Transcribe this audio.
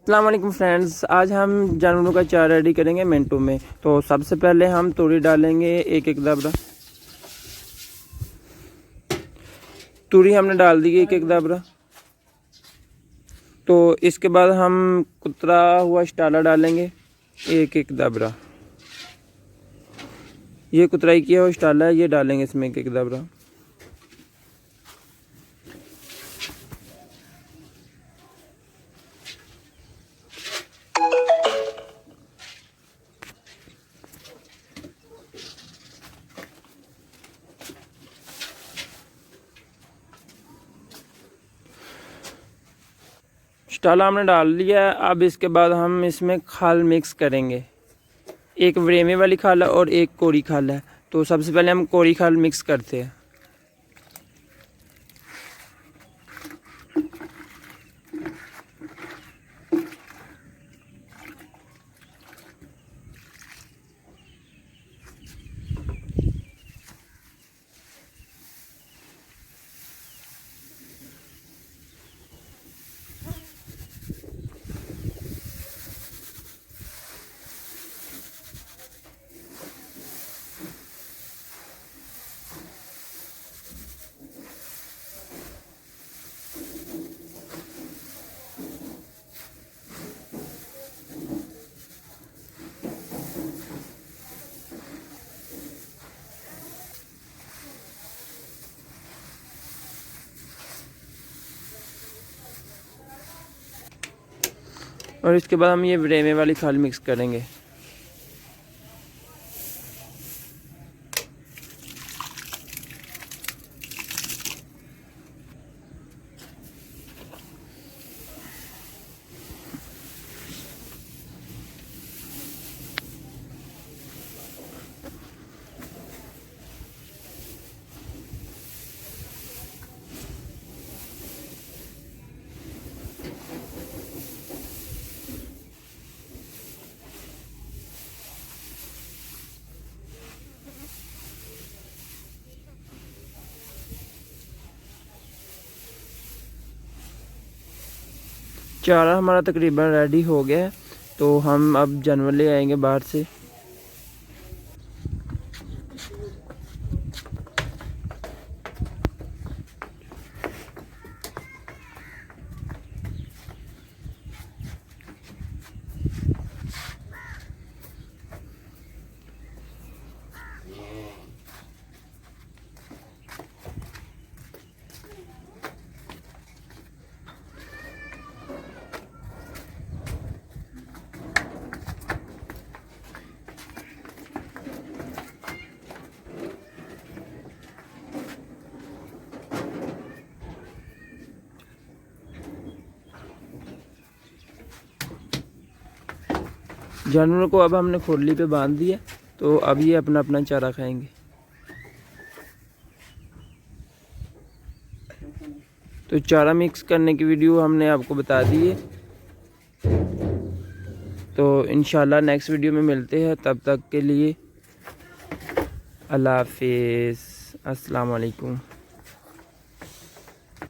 अस्सलाम वालेकुम फ्रेंड्स, आज हम जानवरों का चारा रेडी करेंगे मिनटों में। तो सबसे पहले हम तूरी डालेंगे एक एक दबरा। तूरी हमने डाल दी एक एक दबरा। तो इसके बाद हम कुतरा हुआ स्टाला डालेंगे एक एक दबरा। ये कुतराई किया हुआ स्टाला है, ये डालेंगे इसमें एक एक दबरा। स्टाला हमने डाल लिया है। अब इसके बाद हम इसमें खाल मिक्स करेंगे। एक व्रेमे वाली खाल है और एक कोरी खाल है। तो सबसे पहले हम कोरी खाल मिक्स करते हैं। और इसके बाद हम ये व्रेमे वाली खाल मिक्स करेंगे। चारा हमारा तकरीबन रेडी हो गया है। तो हम अब जानवर ले आएंगे बाहर से। जानवरों को अब हमने खोली पे बांध दिया। तो अब ये अपना अपना चारा खाएंगे। तो चारा मिक्स करने की वीडियो हमने आपको बता दी है। तो इंशाल्लाह नेक्स्ट वीडियो में मिलते हैं। तब तक के लिए अल्लाह हाफिज़, अस्सलाम वालेकुम।